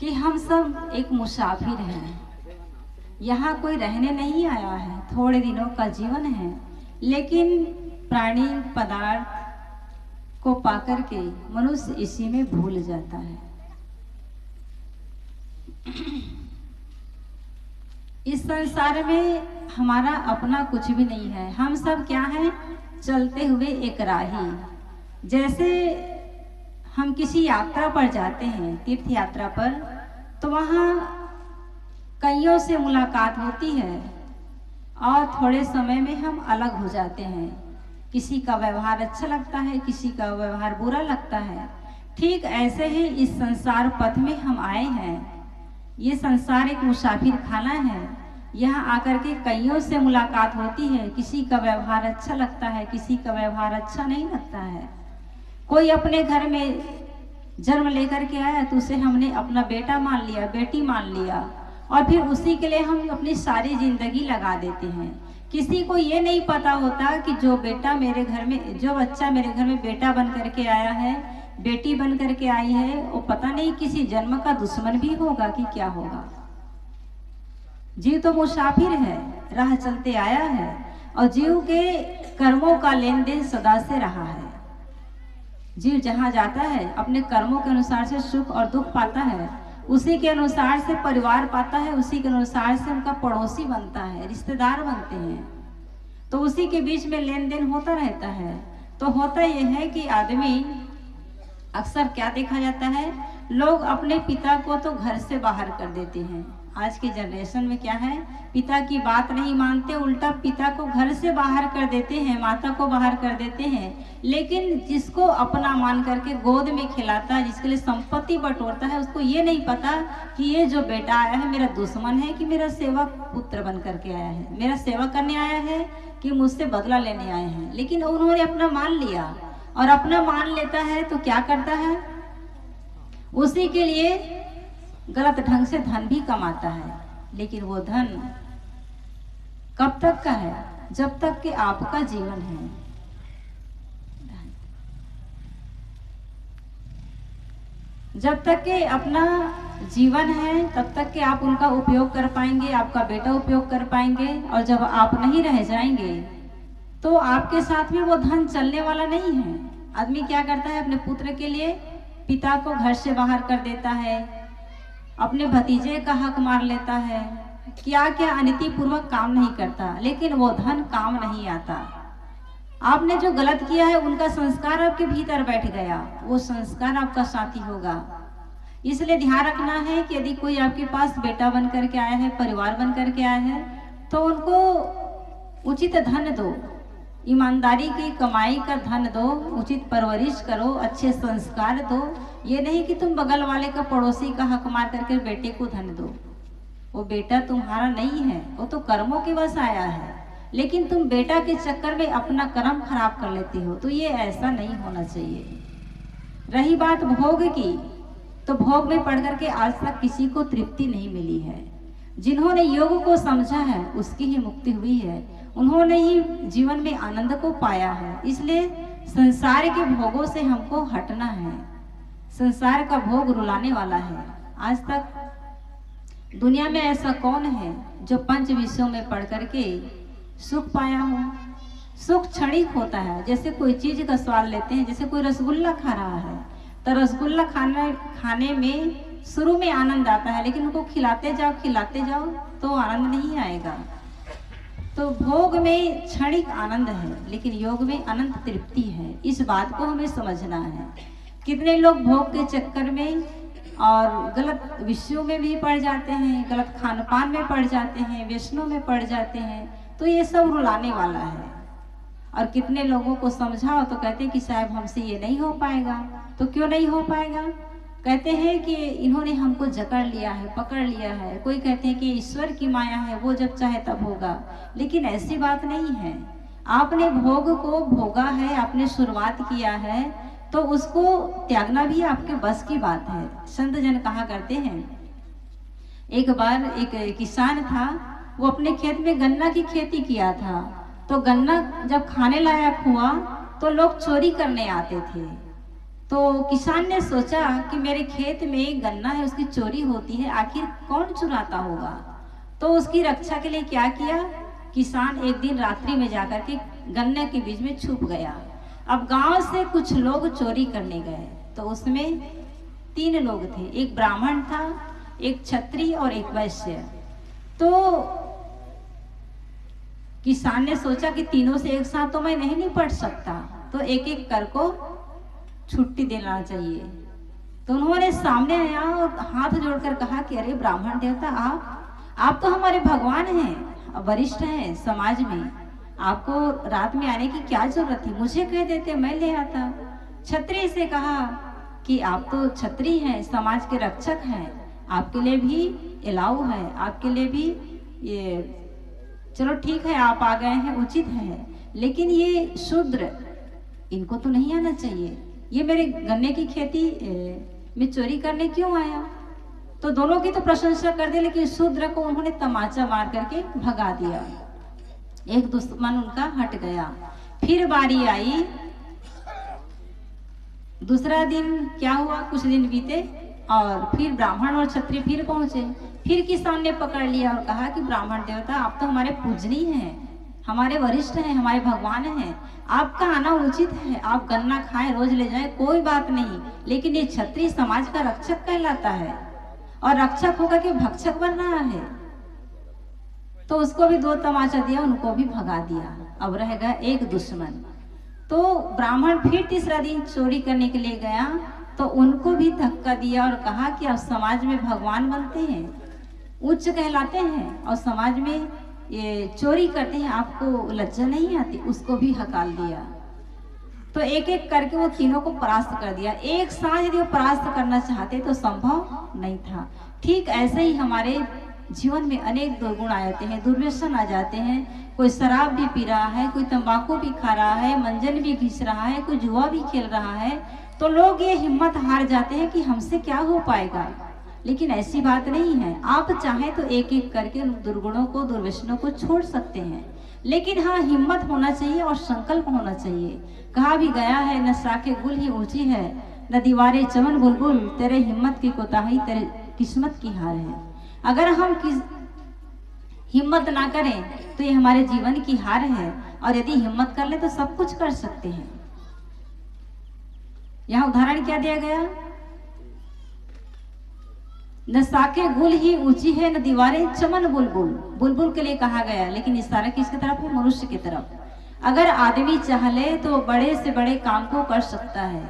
कि हम सब एक मुसाफिर हैं। यहाँ कोई रहने नहीं आया है, थोड़े दिनों का जीवन है, लेकिन प्राणी पदार्थ को पाकर के मनुष्य इसी में भूल जाता है। इस संसार में हमारा अपना कुछ भी नहीं है। हम सब क्या हैं? चलते हुए एक राही। जैसे हम किसी यात्रा पर जाते हैं, तीर्थ यात्रा पर, तो वहाँ कईयों से मुलाकात होती है और थोड़े समय में हम अलग हो जाते हैं। किसी का व्यवहार अच्छा लगता है, किसी का व्यवहार बुरा लगता है। ठीक ऐसे ही इस संसार पथ में हम आए हैं। ये संसार एक मुसाफिर खाना है। यहाँ आकर के कईयों से मुलाकात होती है। किसी का व्यवहार अच्छा लगता है, किसी का व्यवहार अच्छा नहीं लगता है। कोई अपने घर में जन्म लेकर के आया तो उसे हमने अपना बेटा मान लिया, बेटी मान लिया, और फिर उसी के लिए हम अपनी सारी जिंदगी लगा देते हैं। किसी को ये नहीं पता होता कि जो बेटा मेरे घर में, जो बच्चा मेरे घर में बेटा बन करके आया है, बेटी बन करके आई है, वो पता नहीं किसी जन्म का दुश्मन भी होगा कि क्या होगा। जीव तो मुसाफिर है, राह चलते आया है, और जीव के कर्मों का लेन देन सदा से रहा है। जीव जहाँ जाता है अपने कर्मों के अनुसार से सुख और दुख पाता है, उसी के अनुसार से परिवार पाता है, उसी के अनुसार से उनका पड़ोसी बनता है, रिश्तेदार बनते हैं। तो उसी के बीच में लेन देन होता रहता है। तो होता यह है कि आदमी अक्सर क्या देखा जाता है, लोग अपने पिता को तो घर से बाहर कर देते हैं। आज की जनरेशन में क्या है, पिता की बात नहीं मानते, उल्टा पिता को घर से बाहर कर देते हैं, माता को बाहर कर देते हैं। लेकिन जिसको अपना मान करके गोद में खिलाता है, जिसके लिए संपत्ति बटोरता है, उसको ये नहीं पता कि ये जो बेटा आया है मेरा दुश्मन है कि मेरा सेवक पुत्र बन करके आया है, मेरा सेवा करने आया है कि मुझसे बदला लेने आए हैं। लेकिन उन्होंने अपना मान लिया, और अपना मान लेता है तो क्या करता है, उसी के लिए गलत ढंग से धन भी कमाता है। लेकिन वो धन कब तक का है? जब तक कि आपका जीवन है। जब तक कि अपना जीवन है तब तक कि आप उनका उपयोग कर पाएंगे, आपका बेटा उपयोग कर पाएंगे। और जब आप नहीं रह जाएंगे तो आपके साथ में वो धन चलने वाला नहीं है। आदमी क्या करता है, अपने पुत्र के लिए पिता को घर से बाहर कर देता है, अपने भतीजे का हक मार लेता है, क्या क्या अनिति पूर्वक काम नहीं करता, लेकिन वो धन काम नहीं आता। आपने जो गलत किया है उनका संस्कार आपके भीतर बैठ गया, वो संस्कार आपका साथी होगा। इसलिए ध्यान रखना है कि यदि कोई आपके पास बेटा बन करके आया है, परिवार बन करके आया है, तो उनको उचित धन दो, ईमानदारी की कमाई का धन दो, उचित परवरिश करो, अच्छे संस्कार दो। ये नहीं कि तुम बगल वाले का, पड़ोसी का हक मार करके बेटे को धन दो। वो बेटा तुम्हारा नहीं है, वो तो कर्मों के वश आया है, लेकिन तुम बेटा के चक्कर में अपना कर्म खराब कर लेते हो। तो ये ऐसा नहीं होना चाहिए। रही बात भोग की, तो भोग में पड़ करके आज तक किसी को तृप्ति नहीं मिली है। जिन्होंने योग को समझा है उसकी ही मुक्ति हुई है, उन्होंने ही जीवन में आनंद को पाया है। इसलिए संसार के भोगों से हमको हटना है। संसार का भोग रुलाने वाला है। आज तक दुनिया में ऐसा कौन है जो पंच विषयों में पढ़ करके सुख पाया हो? सुख क्षणिक होता है। जैसे कोई चीज का स्वाद लेते हैं, जैसे कोई रसगुल्ला खा रहा है, तो रसगुल्ला खाने में शुरू में आनंद आता है, लेकिन उनको खिलाते जाओ तो आनंद नहीं आएगा। तो भोग में क्षणिक आनंद है, लेकिन योग में अनंत तृप्ति है। इस बात को हमें समझना है। कितने लोग भोग के चक्कर में और गलत विषयों में भी पड़ जाते हैं, गलत खान पान में पड़ जाते हैं, व्यसनों में पड़ जाते हैं। तो ये सब रुलाने वाला है। और कितने लोगों को समझाओ तो कहते हैं कि साहब हमसे ये नहीं हो पाएगा। तो क्यों नहीं हो पाएगा? कहते हैं कि इन्होंने हमको जकड़ लिया है, पकड़ लिया है। कोई कहते हैं कि ईश्वर की माया है, वो जब चाहे तब होगा। लेकिन ऐसी बात नहीं है। आपने भोग को भोगा है, आपने शुरुआत किया है, तो उसको त्यागना भी आपके बस की बात है। संत जन कहा करते हैं, एक बार एक किसान था, वो अपने खेत में गन्ना की खेती किया था। तो गन्ना जब खाने लायक हुआ तो लोग चोरी करने आते थे। तो किसान ने सोचा कि मेरे खेत में गन्ना है, उसकी चोरी होती है, आखिर कौन चुराता होगा। तो उसकी रक्षा के लिए क्या किया, किसान एक दिन रात्रि में जाकर के गन्ने के बीच में छुप गया। अब गांव से कुछ लोग चोरी करने गए, तो उसमें 3 लोग थे, एक ब्राह्मण था, एक क्षत्रिय और एक वैश्य। तो किसान ने सोचा कि तीनों से एक साथ तो मैं नहीं निपट सकता, तो एक एक कर को छुट्टी देना चाहिए। तो उन्होंने सामने आया और हाथ जोड़कर कहा कि अरे ब्राह्मण देवता, आप तो हमारे भगवान हैं, वरिष्ठ हैं समाज में, आपको रात में आने की क्या जरूरत थी, मुझे कह देते मैं ले आता। क्षत्रिय से कहा कि आप तो क्षत्रिय हैं, समाज के रक्षक हैं, आपके लिए भी अलाउ है, आपके लिए भी ये चलो ठीक है, आप आ गए हैं उचित है, लेकिन ये शूद्र, इनको तो नहीं आना चाहिए, ये मेरे गन्ने की खेती में चोरी करने क्यों आया। तो दोनों की तो प्रशंसा कर दी, लेकिन शूद्र को उन्होंने तमाचा मार करके भगा दिया, एक दुश्मन उनका हट गया। फिर बारी आई, दूसरा दिन क्या हुआ, कुछ दिन बीते और फिर ब्राह्मण और क्षत्रिय फिर पहुंचे। फिर किसान ने पकड़ लिया और कहा कि ब्राह्मण देवता, आप तो हमारे पूजनीय हैं, हमारे वरिष्ठ हैं, हमारे भगवान हैं, आपका आना उचित है, आप गन्ना खाएं, रोज ले जाएं, कोई बात नहीं, लेकिन ये क्षत्रिय समाज का रक्षक कहलाता है और रक्षक होकर के भक्षक बन रहा है। तो उसको भी 2 तमाचा दिया, उनको भी भगा दिया, अब रह गया एक दुश्मन। तो ब्राह्मण फिर तीसरा दिन चोरी करने के लिए गया, तो उनको भी धक्का दिया और कहा कि आप समाज में भगवान बनते हैं, उच्च कहलाते हैं और समाज में ये चोरी करते हैं, आपको लज्जा नहीं आती, उसको भी हकाल दिया। तो एक एक करके वो तीनों को परास्त कर दिया। एक साथ यदि वो परास्त करना चाहते तो संभव नहीं था। ठीक ऐसे ही हमारे जीवन में अनेक दुर्गुण आ जाते हैं, दुर्व्यसन आ जाते हैं। कोई शराब भी पी रहा है, कोई तंबाकू भी खा रहा है, मंजन भी घिस रहा है, कोई जुआ भी खेल रहा है, तो लोग ये हिम्मत हार जाते हैं कि हमसे क्या हो पाएगा। लेकिन ऐसी बात नहीं है, आप चाहें तो एक एक करके दुर्गुणों को, दुर्व्यसनों को छोड़ सकते हैं, लेकिन हाँ हिम्मत होना चाहिए और संकल्प होना चाहिए। कहा भी गया है, न शाखे गुल ही ऊंची है, न दीवारें चमन बुलबुल, तेरे हिम्मत की कोताही तेरे किस्मत की हार है। अगर हम हिम्मत ना करें तो ये हमारे जीवन की हार है, और यदि हिम्मत कर ले तो सब कुछ कर सकते हैं। यहाँ उदाहरण क्या दिया गया, न शाखे गुल ही ऊंची है, न दीवारें चमन बुलबुल। बुलबुल के लिए कहा गया, लेकिन इशारा किसकी तरफ है, मनुष्य की तरफ। अगर आदमी चाह ले तो बड़े से बड़े काम को कर सकता है,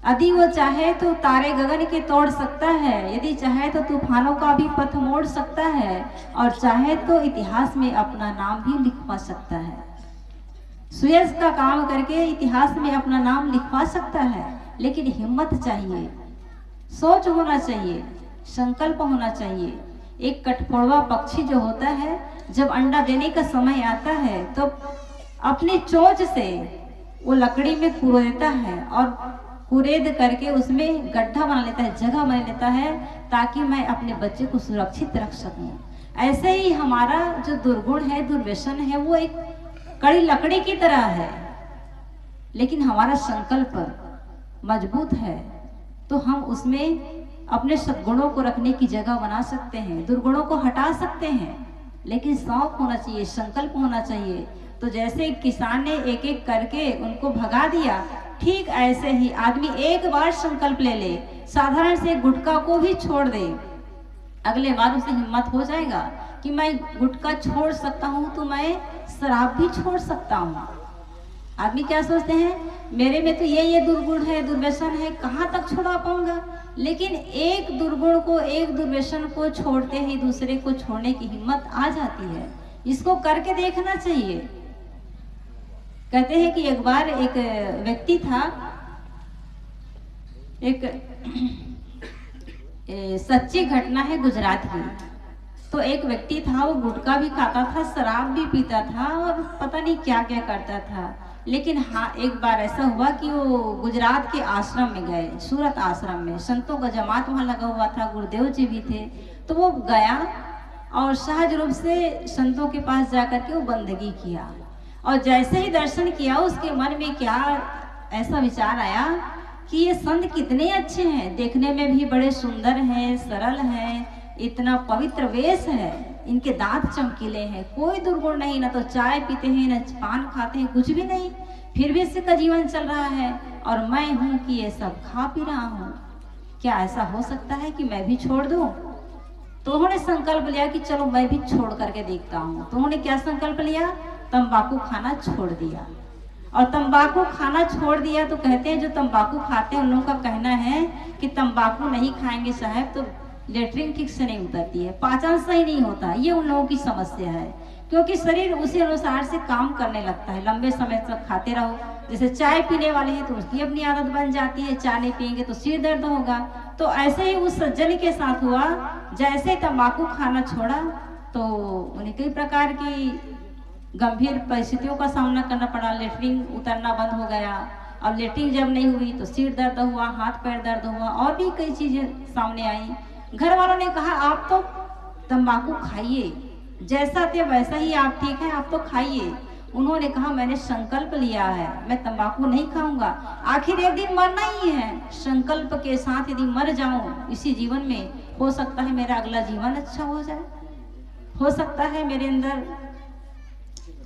यदि वो चाहे तो तारे गगन के तोड़ सकता है, यदि चाहे तो तूफानों का भी पथ मोड़ सकता है, और चाहे तो इतिहास में अपना नाम भी लिखवा सकता है। सुयज का काम करके इतिहास में अपना नाम लिखवा सकता है, लेकिन हिम्मत चाहिए, सोच होना चाहिए, संकल्प होना चाहिए। एक कठफोड़वा पक्षी जो होता है, जब अंडा देने का समय आता है तो अपनी चोंच से वो लकड़ी में कुरेदता है और कुरेद करके उसमें गड्ढा बना लेता है, जगह बना लेता है, ताकि मैं अपने बच्चे को सुरक्षित रख सकूं। ऐसे ही हमारा जो दुर्गुण है, दुर्व्यसन है, वो एक कड़ी लकड़ी की तरह है, लेकिन हमारा संकल्प मजबूत है तो हम उसमें अपने सद्गुणों को रखने की जगह बना सकते हैं, दुर्गुणों को हटा सकते हैं, लेकिन शौक होना चाहिए, संकल्प होना चाहिए। तो जैसे किसान ने एक एक करके उनको भगा दिया, ठीक ऐसे ही आदमी एक बार संकल्प ले ले, साधारण से गुटखा को भी छोड़ दे, अगले बार उसे हिम्मत हो जाएगा कि मैं गुटखा छोड़ सकता हूँ तो मैं शराब भी छोड़ सकता हूँ। आदमी क्या सोचते हैं, मेरे में तो ये दुर्गुण है, दुर्व्यसन है, कहाँ तक छुड़ा पाऊंगा। लेकिन एक दुर्गुण को, एक दुर्व्यसन को छोड़ते ही दूसरे को छोड़ने की हिम्मत आ जाती है। इसको करके देखना चाहिए। कहते हैं कि एक बार एक व्यक्ति था, एक सच्ची घटना है गुजरात की। तो एक व्यक्ति था, वो गुटखा भी खाता था, शराब भी पीता था और पता नहीं क्या क्या करता था। लेकिन हाँ, एक बार ऐसा हुआ कि वो गुजरात के आश्रम में गए, सूरत आश्रम में संतों का जमात वहाँ लगा हुआ था, गुरुदेव जी भी थे। तो वो गया और सहज रूप से संतों के पास जाकर के वो बंदगी किया, और जैसे ही दर्शन किया उसके मन में क्या ऐसा विचार आया कि ये संत कितने अच्छे हैं, देखने में भी बड़े सुंदर हैं, सरल हैं, इतना पवित्र वेश है, इनके दांत चमकीले हैं, कोई दुर्गुण नहीं, ना तो चाय पीते हैं, ना पान खाते हैं, कुछ भी नहीं, फिर भी इसका जीवन चल रहा है, और मैं हूँ कि ये सब खा पी रहा हूँ। क्या ऐसा हो सकता है कि मैं भी छोड़ दूँ? तो उन्होंने संकल्प लिया कि चलो मैं भी छोड़ करके देखता हूँ। तो उन्होंने क्या संकल्प लिया? तंबाकू खाना छोड़ दिया। और तंबाकू खाना छोड़ दिया तो कहते हैं जो तंबाकू खाते हैं उन लोगों का कहना है कि तंबाकू नहीं खाएंगे साहब तो लेटरिन ठीक से नहीं उतरती है, पाचन सही नहीं होता, ये उन लोगों की समस्या है, क्योंकि शरीर उसी अनुसार से काम करने लगता है। लंबे समय तक खाते रहो, जैसे चाय पीने वाले हैं तो उसकी अपनी आदत बन जाती है, चाय नहीं पियेंगे तो सिर दर्द होगा। तो ऐसे ही उस सज्जन के साथ हुआ, जैसे तंबाकू खाना छोड़ा तो उन्हें कई प्रकार की गंभीर परिस्थितियों का सामना करना पड़ा। लेटरिन उतरना बंद हो गया, अब लेटरिन जब नहीं हुई तो सिर दर्द हुआ, हाथ पैर दर्द हुआ, और भी कई चीजें सामने आई। घर वालों ने कहा आप तो तंबाकू खाइए, जैसा थे वैसा ही आप ठीक है, आप तो खाइए। उन्होंने कहा मैंने संकल्प लिया है, मैं तंबाकू नहीं खाऊंगा, आखिर एक दिन मरना ही है, संकल्प के साथ यदि मर जाऊं इसी जीवन में, हो सकता है मेरा अगला जीवन अच्छा हो जाए, हो सकता है मेरे अंदर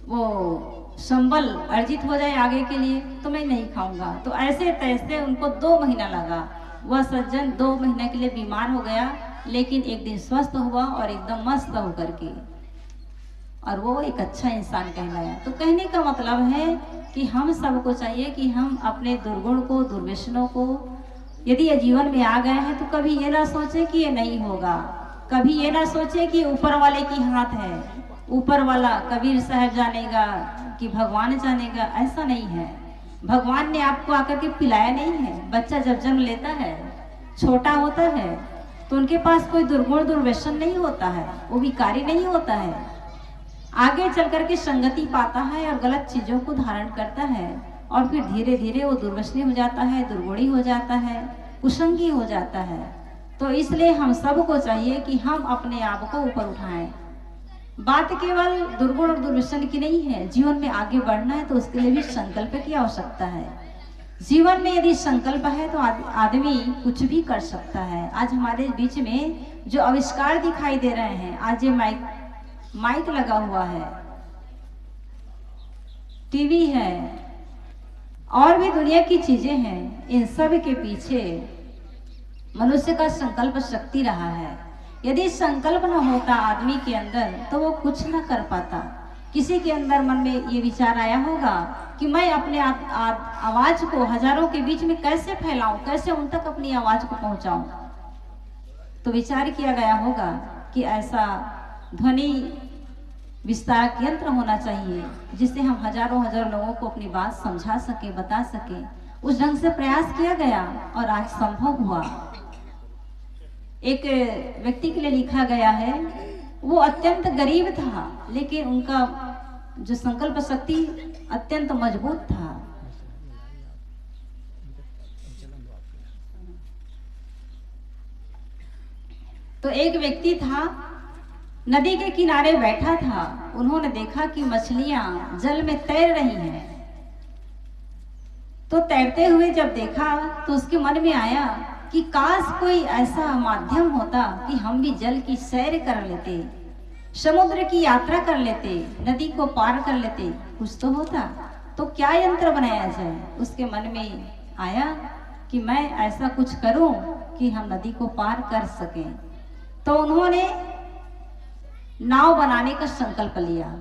वो संबल अर्जित हो जाए आगे के लिए, तो मैं नहीं खाऊंगा। तो ऐसे तैसे उनको 2 महीना लगा। वह सज्जन 2 महीने के लिए बीमार हो गया, लेकिन एक दिन स्वस्थ हुआ और एकदम मस्त होकर के, और वो एक अच्छा इंसान कहलाया। तो कहने का मतलब है कि हम सबको चाहिए कि हम अपने दुर्गुण को, दुर्व्यसनों को यदि ये जीवन में आ गए हैं तो कभी ये ना सोचे कि ये नहीं होगा, कभी ये ना सोचे कि ऊपर वाले की हाथ है, ऊपर वाला कबीर साहब जानेगा कि भगवान जानेगा, ऐसा नहीं है। भगवान ने आपको आकर के पिलाया नहीं है। बच्चा जब जन्म लेता है, छोटा होता है, तो उनके पास कोई दुर्गुण दुर्व्यसन नहीं होता है, वो विकारी नहीं होता है, आगे चल करके संगति पाता है और गलत चीजों को धारण करता है, और फिर धीरे धीरे वो दुर्व्यसनी हो जाता है, दुर्गुणी हो जाता है, कुसंगी हो जाता है। तो इसलिए हम सबको चाहिए कि हम अपने आप को ऊपर उठाएं। बात केवल दुर्गुण और दुर्व्यसन की नहीं है, जीवन में आगे बढ़ना है तो उसके लिए भी संकल्प की आवश्यकता है। जीवन में यदि संकल्प है तो आदमी कुछ भी कर सकता है। आज हमारे बीच में जो आविष्कार दिखाई दे रहे हैं, आज ये माइक लगा हुआ है, टीवी है, और भी दुनिया की चीजें हैं, इन सब के पीछे मनुष्य का संकल्प शक्ति रहा है। यदि संकल्प न होता आदमी के अंदर तो वो कुछ न कर पाता। किसी के अंदर मन में ये विचार आया होगा कि मैं अपने आवाज को हजारों के बीच में कैसे फैलाऊं, कैसे उन तक अपनी आवाज को पहुंचाऊं। तो विचार किया गया होगा कि ऐसा ध्वनि विस्तारक यंत्र होना चाहिए जिससे हम हजारों लोगों को अपनी बात समझा सके, बता सके। उस ढंग से प्रयास किया गया और आज संभव हुआ। एक व्यक्ति के लिए लिखा गया है, वो अत्यंत गरीब था लेकिन उनका जो संकल्प शक्ति अत्यंत मजबूत था। तो एक व्यक्ति था, नदी के किनारे बैठा था, उन्होंने देखा कि मछलियां जल में तैर रही हैं। तो तैरते हुए जब देखा तो उसके मन में आया कि काश कोई ऐसा माध्यम होता कि हम भी जल की सैर कर लेते, समुद्र की यात्रा कर लेते, नदी को पार कर लेते, कुछ तो होता। तो क्या यंत्र बनाया जाए? उसके मन में आया कि मैं ऐसा कुछ करूं कि हम नदी को पार कर सकें। तो उन्होंने नाव बनाने का संकल्प लिया,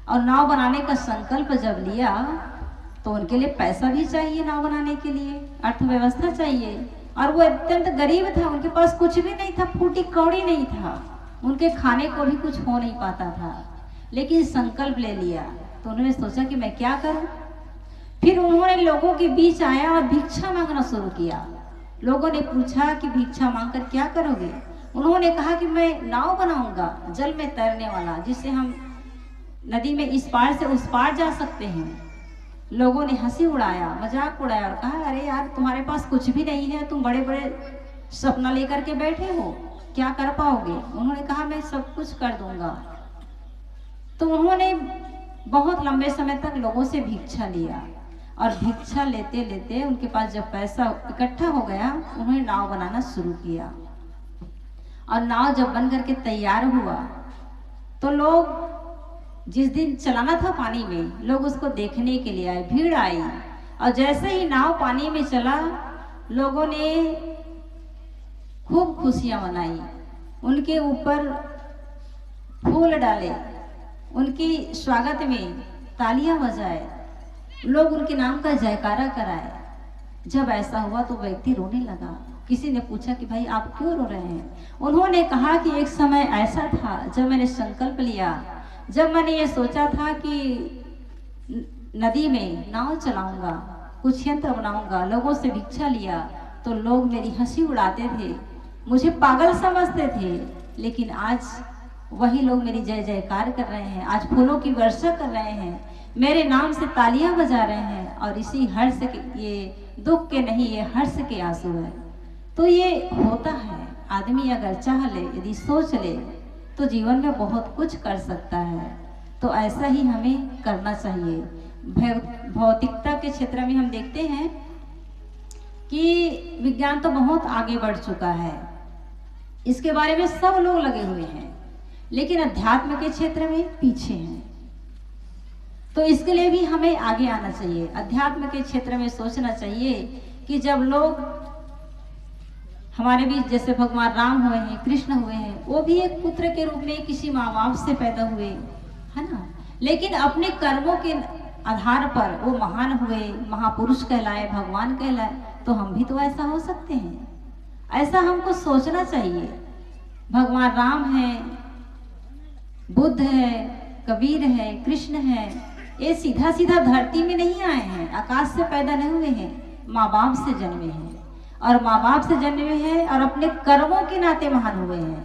और नाव बनाने का संकल्प जब लिया तो उनके लिए पैसा भी चाहिए, नाव बनाने के लिए अर्थव्यवस्था चाहिए, और वो अत्यंत गरीब था, उनके पास कुछ भी नहीं था, फूटी कौड़ी नहीं था, उनके खाने को भी कुछ हो नहीं पाता था। लेकिन संकल्प ले लिया तो उन्होंने सोचा कि मैं क्या करूं। फिर उन्होंने लोगों के बीच आया और भिक्षा मांगना शुरू किया। लोगों ने पूछा कि भिक्षा मांगकर क्या करोगे? उन्होंने कहा कि मैं नाव बनाऊंगा जल में तैरने वाला, जिससे हम नदी में इस पार से उस पार जा सकते हैं। लोगों ने हंसी उड़ाया, मजाक उड़ाया और कहा अरे यार तुम्हारे पास कुछ भी नहीं है, तुम बड़े बड़े सपना लेकर के बैठे हो, क्या कर पाओगे? उन्होंने कहा मैं सब कुछ कर दूंगा। तो उन्होंने बहुत लंबे समय तक लोगों से भिक्षा लिया और भिक्षा लेते लेते उनके पास जब पैसा इकट्ठा हो गया, उन्होंने नाव बनाना शुरू किया। और नाव जब बन करके तैयार हुआ तो लोग जिस दिन चलाना था पानी में, लोग उसको देखने के लिए आए, भीड़ आई। और जैसे ही नाव पानी में चला, लोगों ने खूब खुशियां मनाई, उनके ऊपर फूल डाले, उनकी स्वागत में तालियां बजाए, लोग उनके नाम का जयकारा कराए। जब ऐसा हुआ तो व्यक्ति रोने लगा। किसी ने पूछा कि भाई आप क्यों रो रहे हैं? उन्होंने कहा कि एक समय ऐसा था जब मैंने संकल्प लिया, जब मैंने ये सोचा था कि नदी में नाव चलाऊंगा, कुछ यंत्र बनाऊंगा, लोगों से भिक्षा लिया तो लोग मेरी हंसी उड़ाते थे, मुझे पागल समझते थे। लेकिन आज वही लोग मेरी जय जयकार कर रहे हैं, आज फूलों की वर्षा कर रहे हैं, मेरे नाम से तालियां बजा रहे हैं। और इसी हर्ष के, ये दुख के नहीं, ये हर्ष के आंसू है। तो ये होता है, आदमी अगर चाह ले, यदि सोच ले तो जीवन में बहुत कुछ कर सकता है। तो ऐसा ही हमें करना चाहिए। भौतिकता के क्षेत्र में हम देखते हैं कि विज्ञान तो बहुत आगे बढ़ चुका है, इसके बारे में सब लोग लगे हुए हैं, लेकिन अध्यात्म के क्षेत्र में पीछे हैं। तो इसके लिए भी हमें आगे आना चाहिए। अध्यात्म के क्षेत्र में सोचना चाहिए कि जब लोग हमारे बीच, जैसे भगवान राम हुए हैं, कृष्ण हुए हैं, वो भी एक पुत्र के रूप में किसी माँ बाप से पैदा हुए, है ना, लेकिन अपने कर्मों के आधार पर वो महान हुए, महापुरुष कहलाए, भगवान कहलाए। तो हम भी तो ऐसा हो सकते हैं, ऐसा हमको सोचना चाहिए। भगवान राम है, बुद्ध है, कबीर है, कृष्ण है, ये सीधा सीधा धरती में नहीं आए हैं, आकाश से पैदा नहीं हुए हैं, माँ बाप से जन्मे हैं। और माँ बाप से जन्मे हैं और अपने कर्मों के नाते महान हुए हैं।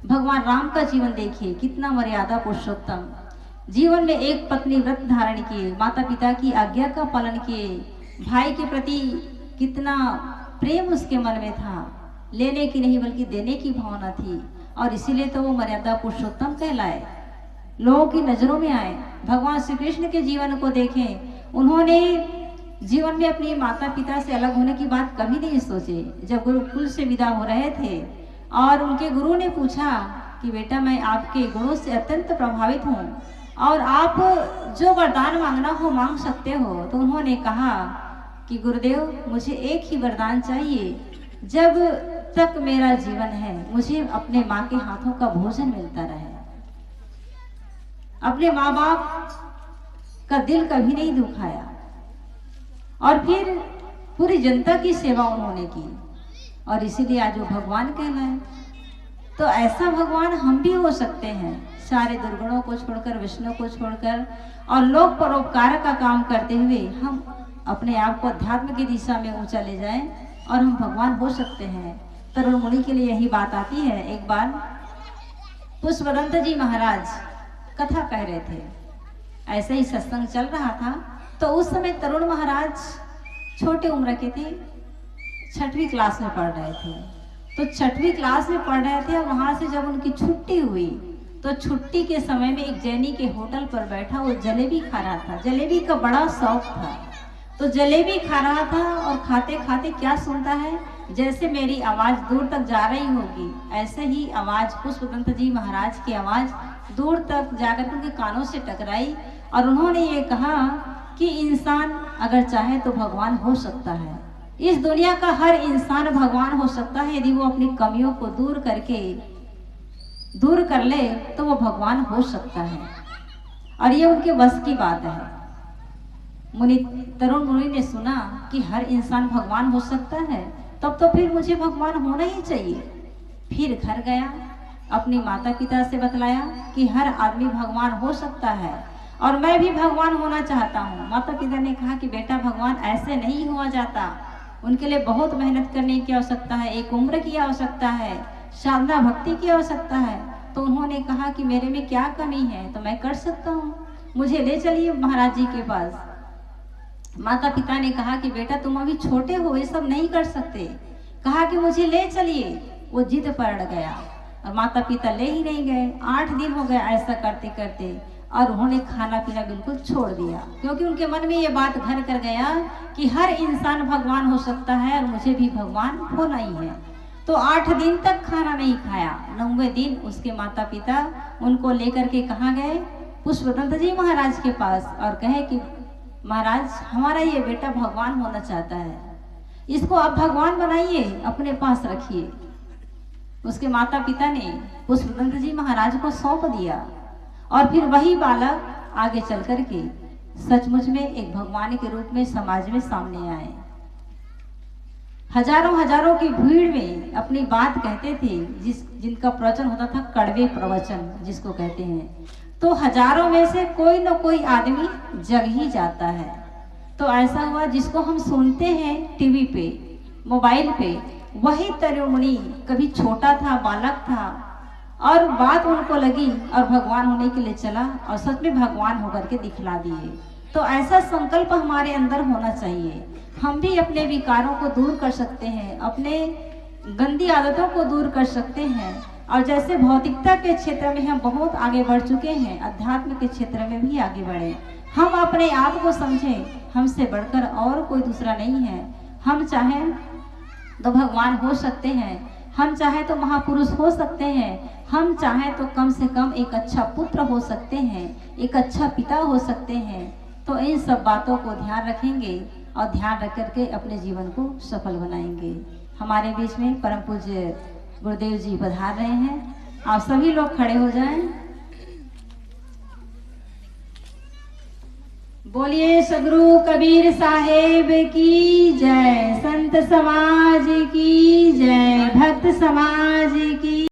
भगवान राम का जीवन देखिए, कितना मर्यादा पुरुषोत्तम, जीवन में एक पत्नी व्रत धारण किए, माता पिता की आज्ञा का पालन किए, भाई के प्रति कितना प्रेम उसके मन में था, लेने की नहीं बल्कि देने की भावना थी। और इसीलिए तो वो मर्यादा पुरुषोत्तम कहलाए, लोगों की नजरों में आए। भगवान श्री कृष्ण के जीवन को देखें, उन्होंने जीवन में अपनी माता पिता से अलग होने की बात कभी नहीं सोचे। जब गुरुकुल से विदा हो रहे थे और उनके गुरु ने पूछा कि बेटा, मैं आपके गुणों से अत्यंत प्रभावित हूँ और आप जो वरदान मांगना हो मांग सकते हो, तो उन्होंने कहा कि गुरुदेव, मुझे एक ही वरदान चाहिए, जब तक मेरा जीवन है मुझे अपने माँ के हाथों का भोजन मिलता रहे। अपने माँ बाप का दिल कभी नहीं दुखाया और फिर पूरी जनता की सेवा उन्होंने की, और इसीलिए आज वो भगवान कहलाए। तो ऐसा भगवान हम भी हो सकते हैं, सारे दुर्गुणों को छोड़कर, विष्णु को छोड़कर, और लोक परोपकार का काम करते हुए हम अपने आप को अध्यात्म की दिशा में ऊंचा ले जाएं और हम भगवान हो सकते हैं। तरुण मुनि के लिए यही बात आती है। एक बार पुष्पदंत जी महाराज कथा कह रहे थे, ऐसे ही सत्संग चल रहा था, तो उस समय तरुण महाराज छोटे उम्र के थे, 6वीं क्लास में पढ़ रहे थे। तो 6वीं क्लास में पढ़ रहे थे और वहां से जब उनकी छुट्टी हुई तो छुट्टी के समय में एक जैनी के होटल पर बैठा वो जलेबी खा रहा था। जलेबी का बड़ा शौक था, तो जलेबी खा रहा था और खाते खाते क्या सुनता है, जैसे मेरी आवाज दूर तक जा रही होगी, ऐसे ही आवाज पुष्पदंत जी महाराज की आवाज दूर तक जाकर उनके कानों से टकराई। और उन्होंने ये कहा कि इंसान अगर चाहे तो भगवान हो सकता है। इस दुनिया का हर इंसान भगवान हो सकता है, यदि वो अपनी कमियों को दूर कर ले तो वो भगवान हो सकता है। और ये उनके बस की बात है। तरुण मुनि ने सुना कि हर इंसान भगवान हो सकता है, तब तो फिर मुझे भगवान होना ही चाहिए। फिर घर गया, अपनी माता पिता से बतलाया कि हर आदमी भगवान हो सकता है और मैं भी भगवान होना चाहता हूँ। माता पिता ने कहा कि बेटा, भगवान ऐसे नहीं हुआ जाता, उनके लिए बहुत मेहनत करने की आवश्यकता है, एक उम्र की आवश्यकता है, साधना भक्ति की आवश्यकता है। तो उन्होंने कहा कि मेरे में क्या कमी है, तो मैं कर सकता हूँ, मुझे ले चलिए महाराज जी के पास। माता पिता ने कहा कि बेटा, तुम अभी छोटे हो, ये सब नहीं कर सकते। कहा कि मुझे ले चलिए, वो जिद पर अड़ गया और माता पिता ले ही नहीं गए। 8 दिन हो गए ऐसा करते करते। और उन्होंने खाना पीना बिल्कुल छोड़ दिया, क्योंकि उनके मन में ये बात घर कर गया कि हर इंसान भगवान हो सकता है और मुझे भी भगवान होना ही है। तो 8 दिन तक खाना नहीं खाया। 9वें दिन उसके माता पिता उनको लेकर के कहाँ गए? पुष्पदंत जी महाराज के पास, और कहे कि महाराज, हमारा ये बेटा भगवान होना चाहता है, इसको आप भगवान बनाइए, अपने पास रखिए। उसके माता पिता ने पुष्पदंत जी महाराज को सौंप दिया, और फिर वही बालक आगे चल कर के सचमुच में एक भगवान के रूप में समाज में सामने आए। हजारों की भीड़ में अपनी बात कहते थे, जिनका प्रवचन होता था कड़वे प्रवचन जिसको कहते हैं। तो हजारों में से कोई न कोई आदमी जग ही जाता है। तो ऐसा हुआ, जिसको हम सुनते हैं टीवी पे, मोबाइल पे, वही तरुणी कभी छोटा था, बालक था, और बात उनको लगी और भगवान होने के लिए चला और सच में भगवान होकर के दिखला दिए। तो ऐसा संकल्प हमारे अंदर होना चाहिए। हम भी अपने विकारों को दूर कर सकते हैं, अपने गंदी आदतों को दूर कर सकते हैं। और जैसे भौतिकता के क्षेत्र में हम बहुत आगे बढ़ चुके हैं, अध्यात्म के क्षेत्र में भी आगे बढ़े। हम अपने आप को समझें, हमसे बढ़कर और कोई दूसरा नहीं है। हम चाहें तो भगवान हो सकते हैं, हम चाहें तो महापुरुष हो सकते हैं, हम चाहें तो कम से कम एक अच्छा पुत्र हो सकते हैं, एक अच्छा पिता हो सकते हैं। तो इन सब बातों को ध्यान रखेंगे और ध्यान रख करके अपने जीवन को सफल बनाएंगे। हमारे बीच में परम पूज्य गुरुदेव जी पधार रहे हैं। आप सभी लोग खड़े हो जाएं। बोलिए सदगुरु कबीर साहेब की जय, संत समाज की जय, भक्त समाज की